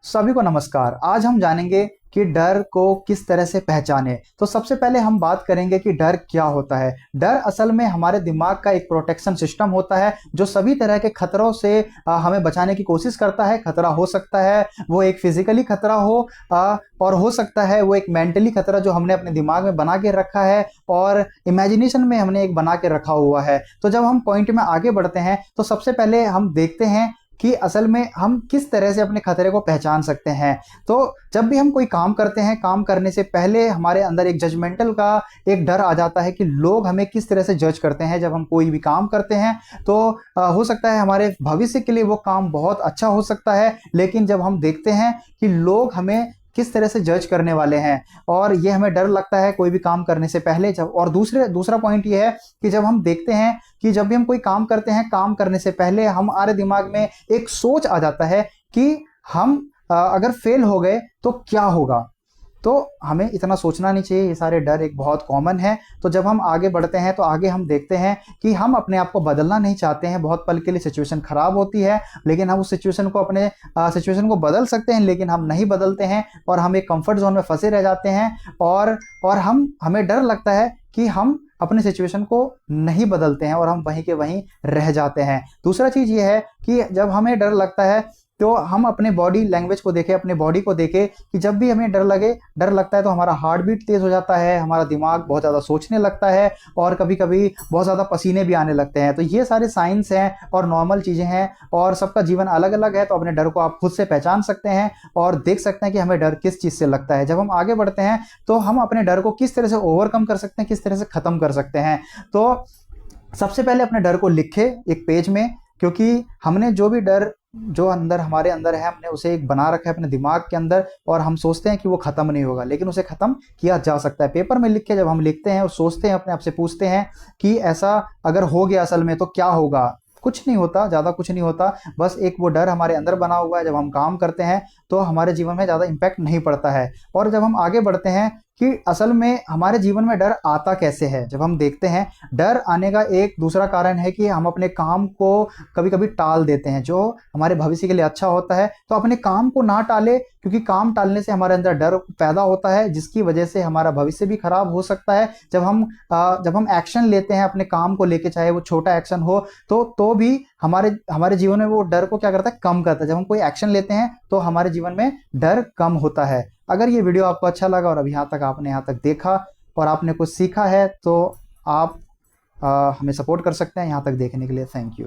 सभी को नमस्कार। आज हम जानेंगे कि डर को किस तरह से पहचाने। तो सबसे पहले हम बात करेंगे कि डर क्या होता है। डर असल में हमारे दिमाग का एक प्रोटेक्शन सिस्टम होता है जो सभी तरह के खतरों से हमें बचाने की कोशिश करता है। खतरा हो सकता है वो एक फिजिकली खतरा हो और हो सकता है वो एक मेंटली खतरा जो हमने अपने दिमाग में बना के रखा है और इमेजिनेशन में हमने एक बना के रखा हुआ है। तो जब हम पॉइंट में आगे बढ़ते हैं तो सबसे पहले हम देखते हैं कि असल में हम किस तरह से अपने खतरे को पहचान सकते हैं। तो जब भी हम कोई काम करते हैं, काम करने से पहले हमारे अंदर एक जजमेंटल का एक डर आ जाता है कि लोग हमें किस तरह से जज करते हैं। जब हम कोई भी काम करते हैं तो हो सकता है हमारे भविष्य के लिए वो काम बहुत अच्छा हो सकता है, लेकिन जब हम देखते हैं कि लोग हमें किस तरह से जज करने वाले हैं और ये हमें डर लगता है कोई भी काम करने से पहले। जब और दूसरा पॉइंट ये है कि जब हम देखते हैं कि जब भी हम कोई काम करते हैं, काम करने से पहले हमारे दिमाग में एक सोच आ जाता है कि हम अगर फेल हो गए तो क्या होगा। तो हमें इतना सोचना नहीं चाहिए। ये सारे डर एक बहुत कॉमन है। तो जब हम आगे बढ़ते हैं तो आगे हम देखते हैं कि हम अपने आप को बदलना नहीं चाहते हैं। बहुत पल के लिए सिचुएशन खराब होती है, लेकिन हम उस सिचुएशन को सिचुएशन को बदल सकते हैं, लेकिन हम नहीं बदलते हैं और हम एक कंफर्ट जोन में फंसे रह जाते हैं। और हमें डर लगता है कि हम अपने सिचुएशन को नहीं बदलते हैं और हम वहीं के वहीं रह जाते हैं। दूसरा चीज ये है कि जब हमें डर लगता है तो हम अपने बॉडी लैंग्वेज को देखें, अपने बॉडी को देखें कि जब भी हमें डर लगता है तो हमारा हार्ट बीट तेज हो जाता है, हमारा दिमाग बहुत ज़्यादा सोचने लगता है और कभी कभी बहुत ज़्यादा पसीने भी आने लगते हैं। तो ये सारे साइंस हैं और नॉर्मल चीज़ें हैं और सबका जीवन अलग अलग है। तो अपने डर को आप खुद से पहचान सकते हैं और देख सकते हैं कि हमें डर किस चीज़ से लगता है। जब हम आगे बढ़ते हैं तो हम अपने डर को किस तरह से ओवरकम कर सकते हैं, किस तरह से ख़त्म कर सकते हैं। तो सबसे पहले अपने डर को लिखे एक पेज में, क्योंकि हमने जो भी डर जो अंदर हमारे अंदर है हमने उसे एक बना रखा है अपने दिमाग के अंदर और हम सोचते हैं कि वो खत्म नहीं होगा, लेकिन उसे खत्म किया जा सकता है। पेपर में लिख के जब हम लिखते हैं और सोचते हैं, अपने आप से पूछते हैं कि ऐसा अगर हो गया असल में तो क्या होगा। कुछ नहीं होता, ज़्यादा कुछ नहीं होता। बस एक वो डर हमारे अंदर बना हुआ है। जब हम काम करते हैं तो हमारे जीवन में ज़्यादा इम्पैक्ट नहीं पड़ता है। और जब हम आगे बढ़ते हैं कि असल में हमारे जीवन में डर आता कैसे है, जब हम देखते हैं डर आने का एक दूसरा कारण है कि हम अपने काम को कभी कभी टाल देते हैं जो हमारे भविष्य के लिए अच्छा होता है। तो अपने काम को ना टाले, क्योंकि काम टालने से हमारे अंदर डर पैदा होता है जिसकी वजह से हमारा भविष्य भी खराब हो सकता है। जब हम एक्शन लेते हैं अपने काम को लेके, चाहे वो छोटा एक्शन हो तो भी हमारे हमारे जीवन में वो डर को क्या करता है, कम करता है। जब हम कोई एक्शन लेते हैं तो हमारे जीवन में डर कम होता है। अगर ये वीडियो आपको अच्छा लगा और अभी आपने यहाँ तक देखा और आपने कुछ सीखा है तो आप हमें सपोर्ट कर सकते हैं। यहाँ तक देखने के लिए थैंक यू।